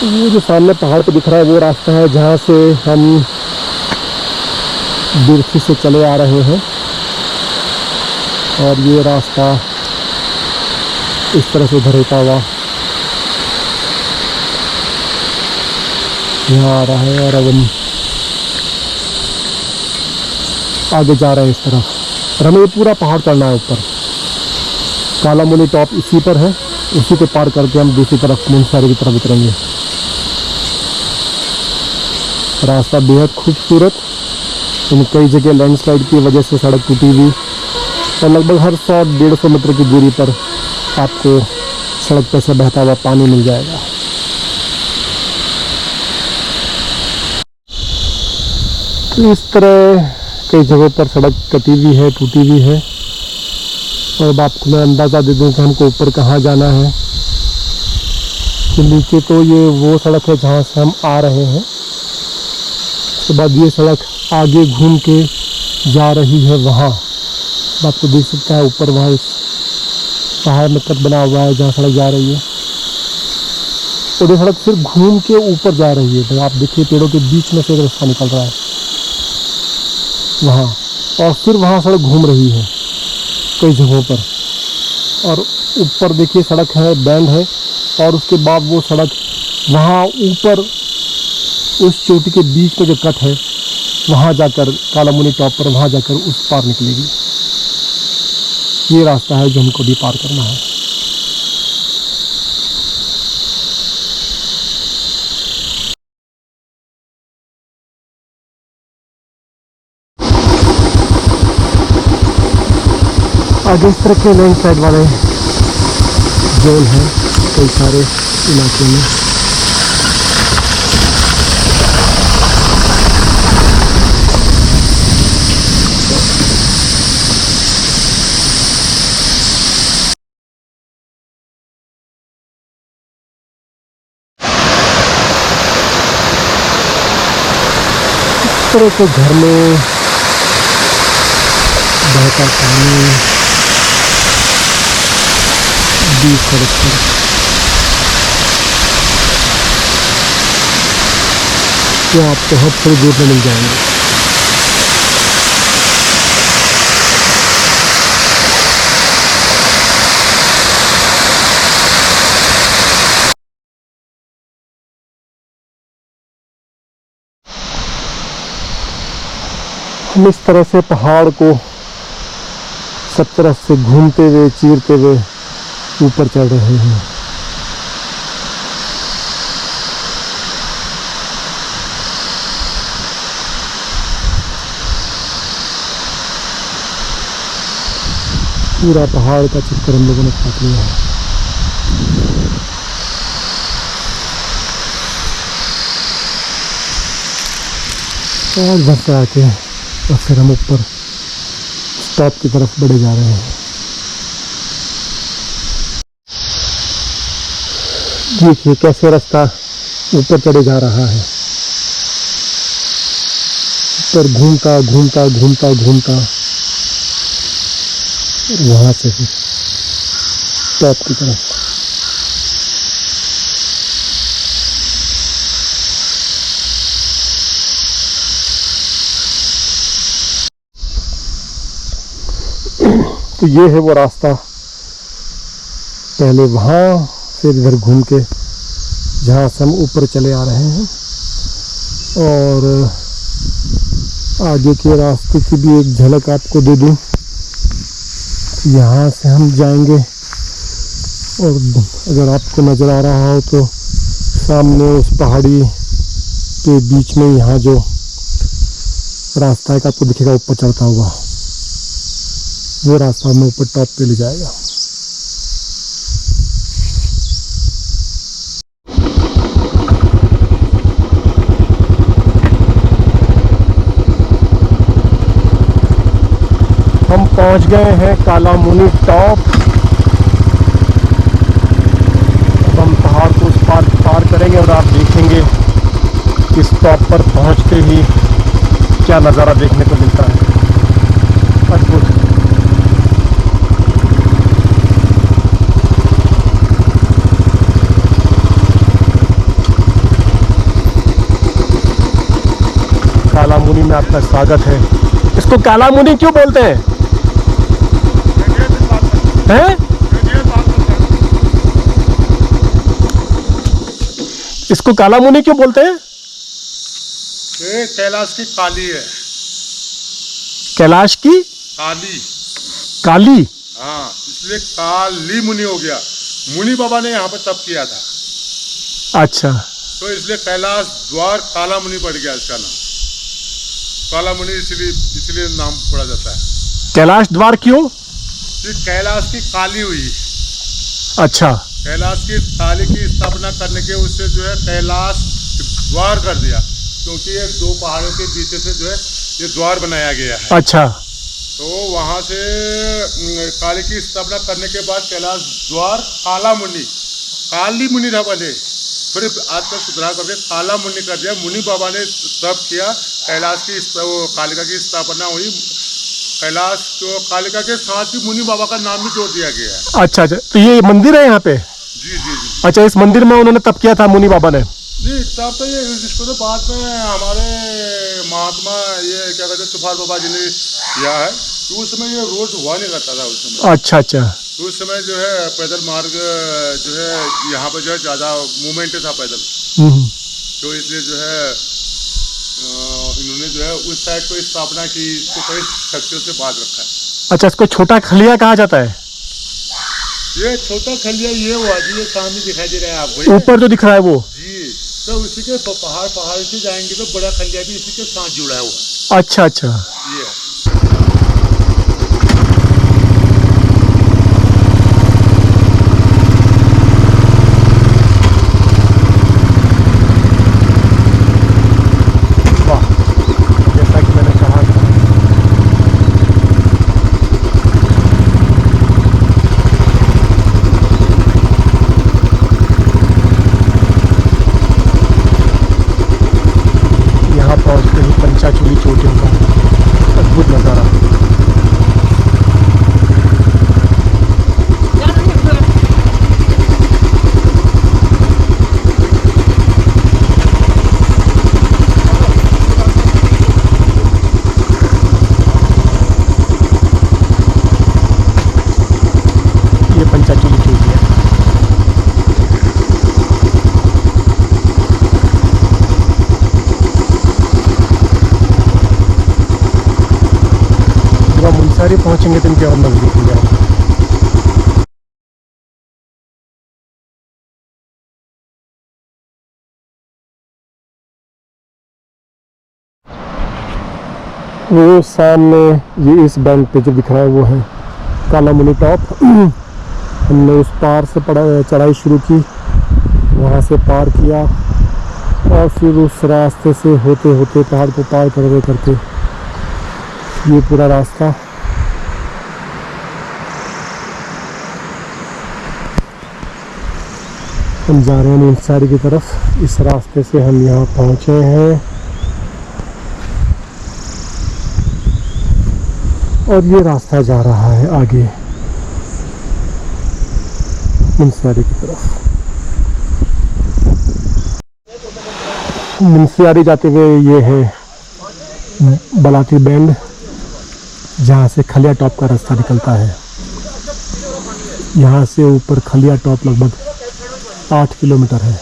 ये जो सामने पहाड़ पे दिख रहा है वो रास्ता है जहाँ से हम बिरसी से चले आ रहे हैं। और ये रास्ता इस तरह से उधर होता हुआ यहाँ आ रहा है और अब हम आगे जा रहे हैं इस तरफ। और हमें ये पूरा पहाड़ चढ़ना है ऊपर। काला मुनि टॉप इसी पर है, उसी को पार करके हम दूसरी तरफ मुंशेरी की तरफ उतरेंगे। रास्ता बेहद खूबसूरत, इन कई जगह लैंडस्लाइड की वजह से सड़क टूटी हुई और लगभग हर 100-150 मीटर की दूरी पर आपको सड़क पर से बहता हुआ पानी मिल जाएगा। तो इस तरह कई जगहों पर सड़क कटी हुई है, टूटी हुई है। और अब आपको मैं अंदाज़ा दे दूं कि हमको ऊपर कहाँ जाना है। तो नीचे तो ये वो सड़क है जहाँ से हम आ रहे हैं। उसके बाद ये सड़क आगे घूम के जा रही है वहाँ। आपको देख सकता है ऊपर वहाँ इस पहाड़ में कट बना हुआ है जहाँ सड़क जा रही है। और ये सड़क फिर घूम के ऊपर जा रही है। तो आप देखिए पेड़ों के बीच में से एक रास्ता निकल रहा है वहाँ, और फिर वहाँ सड़क घूम रही है कई जगहों पर। और ऊपर देखिए सड़क है, बैंड है, और उसके बाद वो सड़क वहाँ ऊपर उस चोटी के बीच में जो कट है वहाँ जाकर काला मुनि टॉप पर वहाँ जाकर उस पार निकलेगी। ये रास्ता है जो हमको भी पार करना है। आगे इस तरह के लैंड साइड वाले जोन हैं कई सारे इलाके में। इस तरह के घर में बहता पानी बीच सड़क पर। जो आपको हर थोड़ी दूर में मिल जाएंगे। हम इस तरह से पहाड़ को सब तरफ से घूमते हुए, चीरते हुए ऊपर चढ़ रहे हैं। पूरा पहाड़ का चक्कर हम लोगों ने काट लिया है। और घर से आके और फिर हम ऊपर टॉप की तरफ बढ़े जा रहे हैं। देखिए कैसे रास्ता ऊपर चढ़े जा रहा है। ऊपर घूमता घूमता घूमता घूमता वहां से फिर टॉप की तरफ। तो ये है वो रास्ता। पहले वहाँ फिर इधर घूम के जहाँ से हम ऊपर चले आ रहे हैं। और आगे के रास्ते की भी एक झलक आपको दे दूँ। यहाँ से हम जाएंगे और अगर आपको नज़र आ रहा हो तो सामने उस पहाड़ी के बीच में यहाँ जो रास्ता है आपको दिखेगा ऊपर चढ़ता हुआ, वो रास्ता हमें ऊपर टॉप पे ले जाएगा। हम पहुंच गए हैं काला मुनि टॉप। अब हम पहाड़ को उस पार करेंगे और आप देखेंगे इस टॉप पर पहुंचते ही क्या नज़ारा देखने को मिलता है। अद्भुत। में आपका स्वागत है। इसको काला मुनि क्यों बोलते हैं? हैं? इसको काला मुनि क्यों बोलते हैं? ये कैलाश की काली है। कैलाश की काली? काली? हाँ, इसलिए काली मुनि हो गया। मुनि बाबा ने यहाँ पर तप किया था, अच्छा, तो इसलिए कैलाश द्वार काला मुनि पड़ गया इसका नाम। काला मुनि इसलिए नाम पड़ा जाता है। कैलाश द्वार क्यों? कैलाश की काली हुई। अच्छा, कैलाश की काली की स्थापना करने के उससे जो है कैलाश द्वार कर दिया, क्योंकि ये दो पहाड़ों के बीच से जो है ये द्वार बनाया गया है। अच्छा, तो वहाँ से काली की स्थापना करने के बाद कैलाश द्वार काला मुनि, काली मुनि था पहले, फिर आजकल सुधार करके काला मुनि कर दिया। मुनि बाबा ने तप किया, कैलाश की कालिका की स्थापना हुई। कैलाश तो कालिका के साथ ही मुनि बाबा का नाम भी जोड़ दिया गया है। अच्छा, अच्छा, तो ये मंदिर है यहाँ पे? जी जी जी। अच्छा, इस मंदिर में उन्होंने तप किया था मुनि बाबा ने? नहीं, तब तो ये इसको तो बाद में हमारे महात्मा ये क्या कहते हैं सुभाष बाबा जी ने किया है। तो उस समय ये रोड हुआ नहीं करता था उस समय। अच्छा अच्छा। तो उस समय जो है पैदल मार्ग जो है यहाँ पर जो है ज़्यादा मूवमेंट था पैदल, तो इसलिए जो है इन्होंने जो है उस साइड को स्थापना की, इसको कई शक्तियों से बात रखा है। अच्छा, इसको छोटा खलिया कहा जाता है? ये छोटा खलिया ये हुआ जी, ये सामने दिखाई दे रहा है आपको, ऊपर जो दिख रहा है वो जी, तो उसी के पहाड़ से जाएंगे तो बड़ा खलिया भी इसी के साथ जुड़ा हुआ है। अच्छा अच्छा, ये पंचाचूली चोटियों का अद्भुत नज़ारा। ये पंचाचूली चोटी है। मुनस्यारी पहुंचेंगे तो इनके और नजदीक हो जाएगा। वो सामने ये इस बैंक पे जो दिख रहा है वो है काला मुनि टॉप। हमने उस पार से चढ़ाई शुरू की, वहाँ से पार किया और फिर उस रास्ते से होते होते पहाड़ को पार करते ये पूरा रास्ता हम जा रहे हैं मुनस्यारी की तरफ। इस रास्ते से हम यहाँ पहुँचे हैं और ये रास्ता जा रहा है आगे मुनस्यारी की तरफ। मुनस्यारी जाते हुए ये है बलाती बैंड, जहाँ से खलिया टॉप का रास्ता निकलता है। यहाँ से ऊपर खलिया टॉप लगभग 8 किलोमीटर है।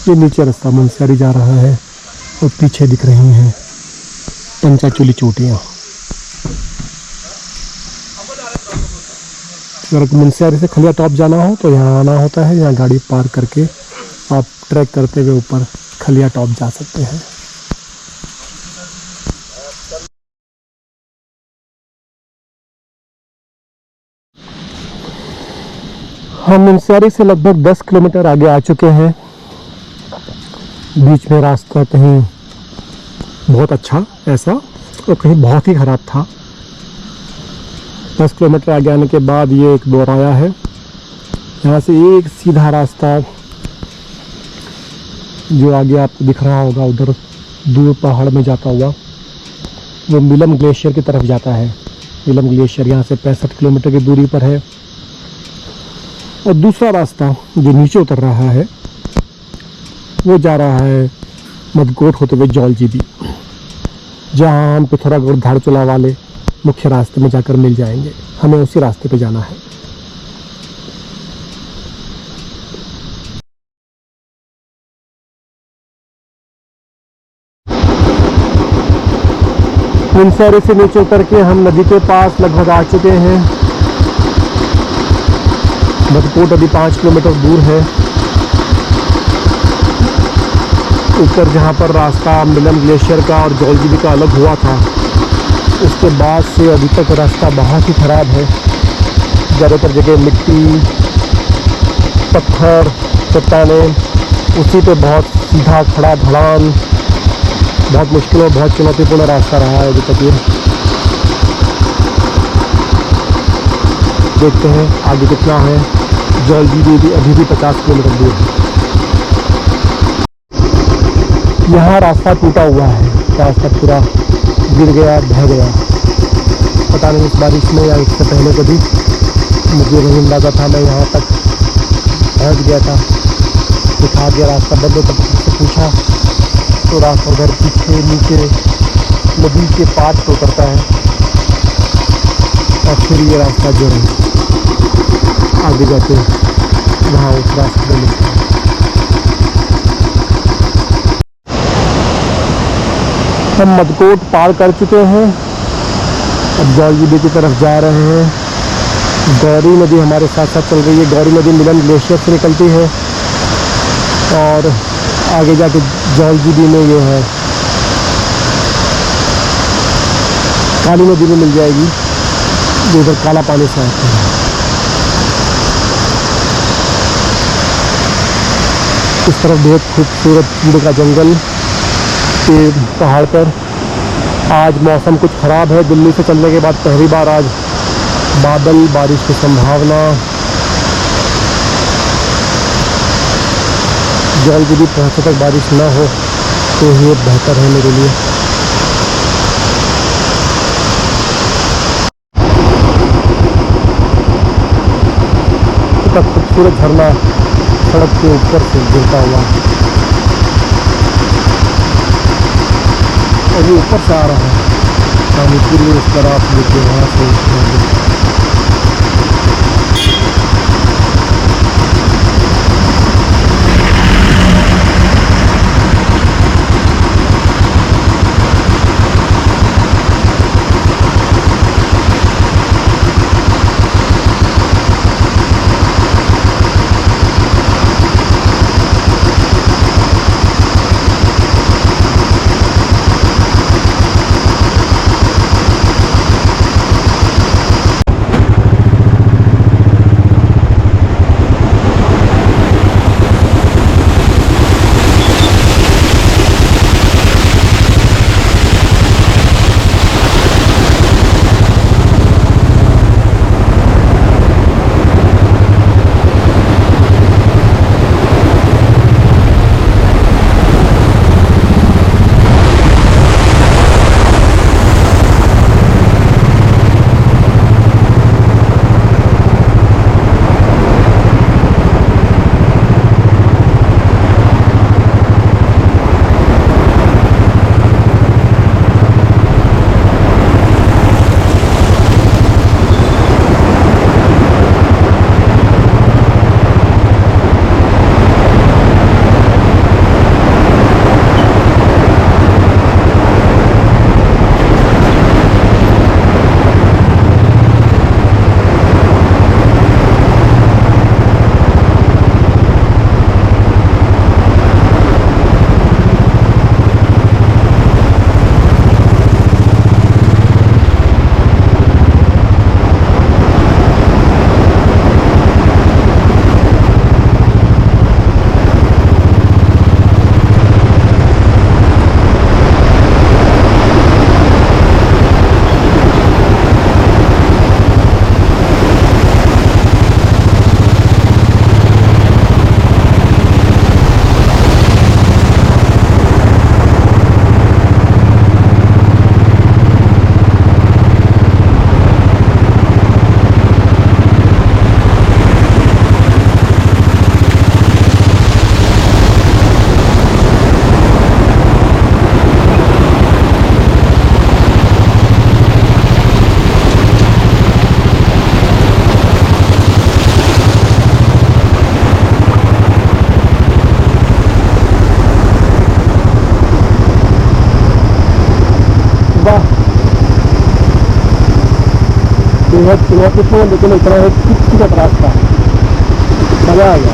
ये नीचे रास्ता मुनस्यारी जा रहा है और पीछे दिख रही हैं पंचाचूली चोटियाँ। अगर मुनस्यारी से खलिया टॉप जाना हो तो यहाँ आना होता है, यहाँ गाड़ी पार्क करके आप ट्रैक करते हुए ऊपर खलिया टॉप जा सकते हैं। हम मुनस्यारी से लगभग 10 किलोमीटर आगे आ चुके हैं। बीच में रास्ता कहीं बहुत अच्छा ऐसा और कहीं बहुत ही ख़राब था। 10 किलोमीटर आगे आने के बाद ये एक दोराया है, यहाँ से एक सीधा रास्ता जो आगे आपको दिख रहा होगा उधर दूर पहाड़ में जाता हुआ वो मिलम ग्लेशियर की तरफ जाता है। मिलम ग्लेशियर यहाँ से 65 किलोमीटर की दूरी पर है। और दूसरा रास्ता जो नीचे उतर रहा है वो जा रहा है मदकोट होते हुए जौलजीबी, जहाँ हम पिथौरागढ़ धारचूला वाले मुख्य रास्ते में जाकर मिल जाएंगे। हमें उसी रास्ते पे जाना है। हिमसैरी से नीचे उतर के हम नदी के पास लगभग आ चुके हैं। मदकोट अभी 5 किलोमीटर दूर है। ऊपर जहाँ पर रास्ता मिलन ग्लेशियर का और जौलजीबी का अलग हुआ था, उसके बाद से अभी तक रास्ता बहुत ही ख़राब है। ज़्यादातर जगह मिट्टी, पत्थर, चट्टानें, उसी पे बहुत सीधा खड़ा ढलान, बहुत मुश्किल और बहुत चुनौतीपूर्ण रास्ता रहा है अभी तक ये। देखते हैं आगे कितना है। जौलजीबी भी अभी भी 50 किलोमीटर दूर है। यहाँ रास्ता टूटा हुआ है, रास्ता पूरा गिर गया, बह गया। पता नहीं इस बारिश में या इससे पहले कभी मुझे नहीं अंदाज़ा था। मैं यहाँ तक पहुँच गया था, दिखा दिया रास्ता बंद है। तब से पूछा तो रास्ता उधर पीछे नीचे नदी के पार पे उतरता है और फिर ये रास्ता जो है आगे जाके वहाँ उस रास्ते में मिलता है। हम मदकोट पार कर चुके हैं, अब जौलजीबी की तरफ जा रहे हैं। गौरी नदी हमारे साथ साथ चल रही है। गौरी नदी मिलन ग्लेशियर से निकलती है और आगे जाके जौलजीबी में ये है काली नदी में मिल जाएगी, जो इधर काला पानी से आती है। इस तरफ बहुत खूबसूरत चीड़ का जंगल के पहाड़ पर। आज मौसम कुछ ख़राब है। दिल्ली से चलने के बाद पहली बार आज बादल, बारिश की संभावना। जौलजीबी पहुँचने तक बारिश ना हो तो ये बेहतर है मेरे लिए। इतना खूबसूरत झरना सड़क के ऊपर से गिरता हुआ और ये ऊपर से आ रहा है पानी पूरी उस तरफ देखिए वहाँ से। बेहद चुनौतीपूर्ण लेकिन इतना है खूबसूरत रास्ता, मज़ा आ गया।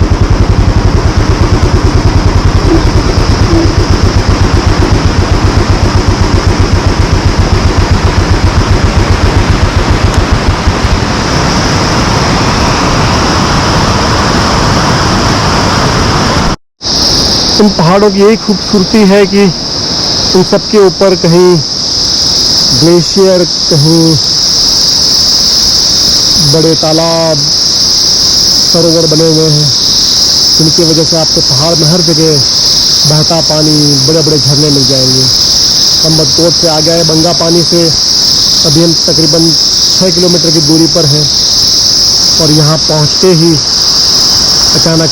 इन पहाड़ों की यही खूबसूरती है कि इन सब के ऊपर कहीं ग्लेशियर, कहीं बड़े तालाब, सरोवर बने हुए हैं, जिनकी वजह से आपको पहाड़ में हर जगह बहता पानी, बड़े बड़े झरने मिल जाएंगे। हम बदकोट से आ गए बंगा पानी से, अभी हम तकरीबन 6 किलोमीटर की दूरी पर हैं और यहाँ पहुँचते ही अचानक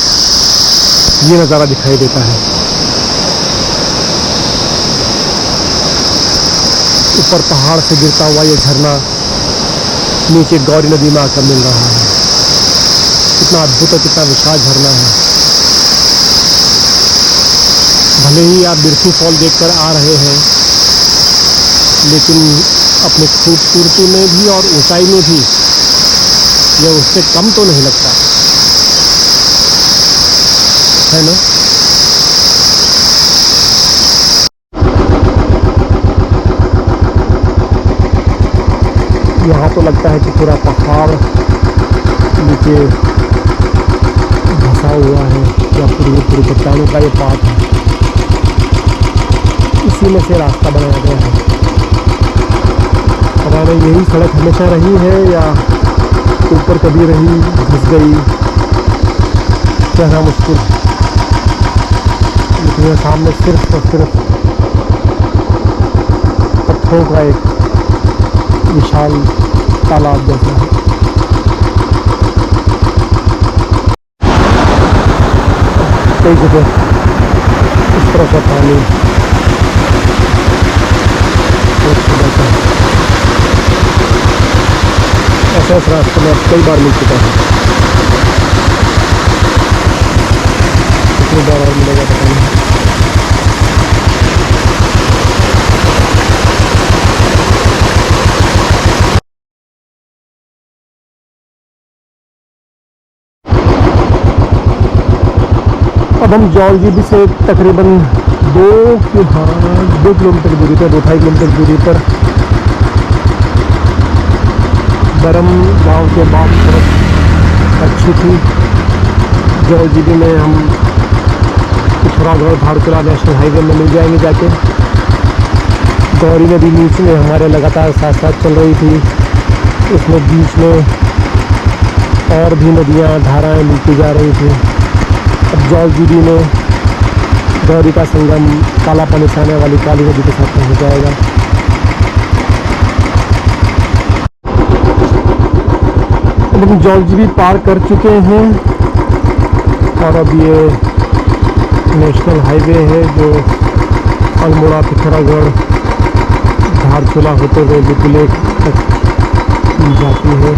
ये नज़ारा दिखाई देता है। ऊपर पहाड़ से गिरता हुआ ये झरना नीचे गौरी नदी में आकर मिल रहा है। कितना अद्भुत और कितना विशाल झरना है। भले ही आप बिरसी फॉल देखकर आ रहे हैं, लेकिन अपनी खूबसूरती में भी और ऊंचाई में भी यह उससे कम तो नहीं लगता है ना। यहाँ तो लगता है कि पूरा पहाड़ नीचे धंसा हुआ है या पूरी पूरी चट्टानों का ये पार्ट है, इसी में से रास्ता बनाया गया है। पता नहीं यही सड़क हमेशा रही है या ऊपर कभी रही, घुस गई, कहना मुश्किल है। लेकिन सामने सिर्फ और सिर्फ पत्थरों का एक विशाल तालाब जैसा है। कई जगह इस तरह का पानी है। ऐसा इस रास्ते में कई बार मिल चुका है, कितनी बार और मिलेगा पता नहीं। अब हम जौलजीबी से तकरीबन 2 किलोमीटर की दूरी पर, 2-2.5 किलोमीटर की दूरी पर बरम गांव के बाद सड़क अच्छी थी। जौलजीबी में हम पिथौरागढ़ धारचूला नेशनल हाईवे में मिल जाएंगे जाके। गौरी नदी बीच में हमारे लगातार साथ साथ चल रही थी, उसमें बीच में और भी नदियाँ, धाराएँ मिलती जा रही थी। अब जौलजीबी में गौरी का संगम काला पानी से आने वाली काली नदी के साथ हो जाएगा। अब हम जौलजीबी पार कर चुके हैं और अब ये नेशनल हाईवे है जो अल्मोड़ा, पिथौरागढ़, धारचूला होते हुए बिपुलेख तक जाती है।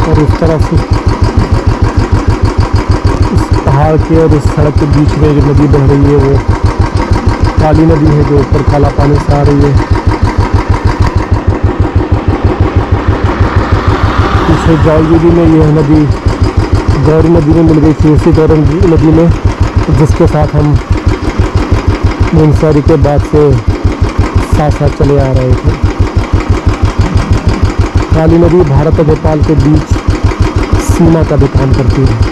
और इस तरफ पहाड़ के और इस सड़क के बीच में जो नदी बह रही है वो काली नदी है, जो ऊपर काला पानी से आ रही है। पीछे जौलजीबी में यह नदी गौरी नदी में मिल गई थी, उसी गौरी नदी में जिसके साथ हम मुनस्यारी के बाद से साथ साथ चले आ रहे थे। काली नदी भारत और नेपाल के बीच सीमा का भी काम करती है।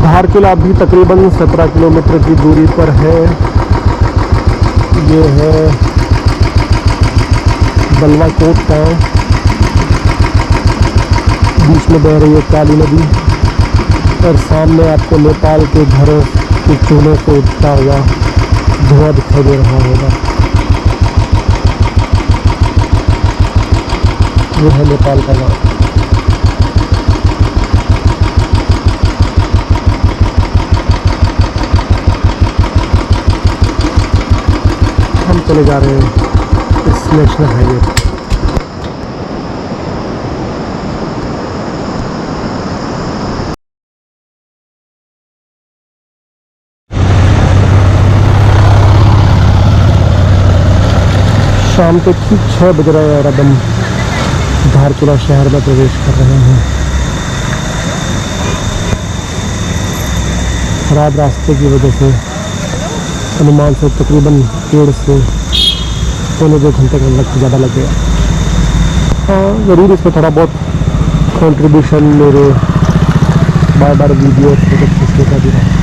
धारचूला भी तकरीबन 17 किलोमीटर की दूरी पर है। ये है बलवाकोट गाँव, बीच में बह रही है काली नदी और सामने आपको नेपाल के घरों के चूल्हों से उठता हुआ धुआं दिखाई दे रहा होगा। ये है नेपाल का गाँव। हम चले जा रहे हैं इस नेशनल हाईवे पर। शाम के ठीक 6 बज रहे हैं और अब हम धारचूला शहर में प्रवेश कर रहे हैं। खराब रास्ते की वजह से अनुमान से तकरीबन 1.5 से 1.25 घंटे का वक्त ज़्यादा लगेगा। हाँ, ज़रूर इसमें थोड़ा बहुत कंट्रीब्यूशन मेरे बार बार वीडियो फोटो खींचने का भी रहा।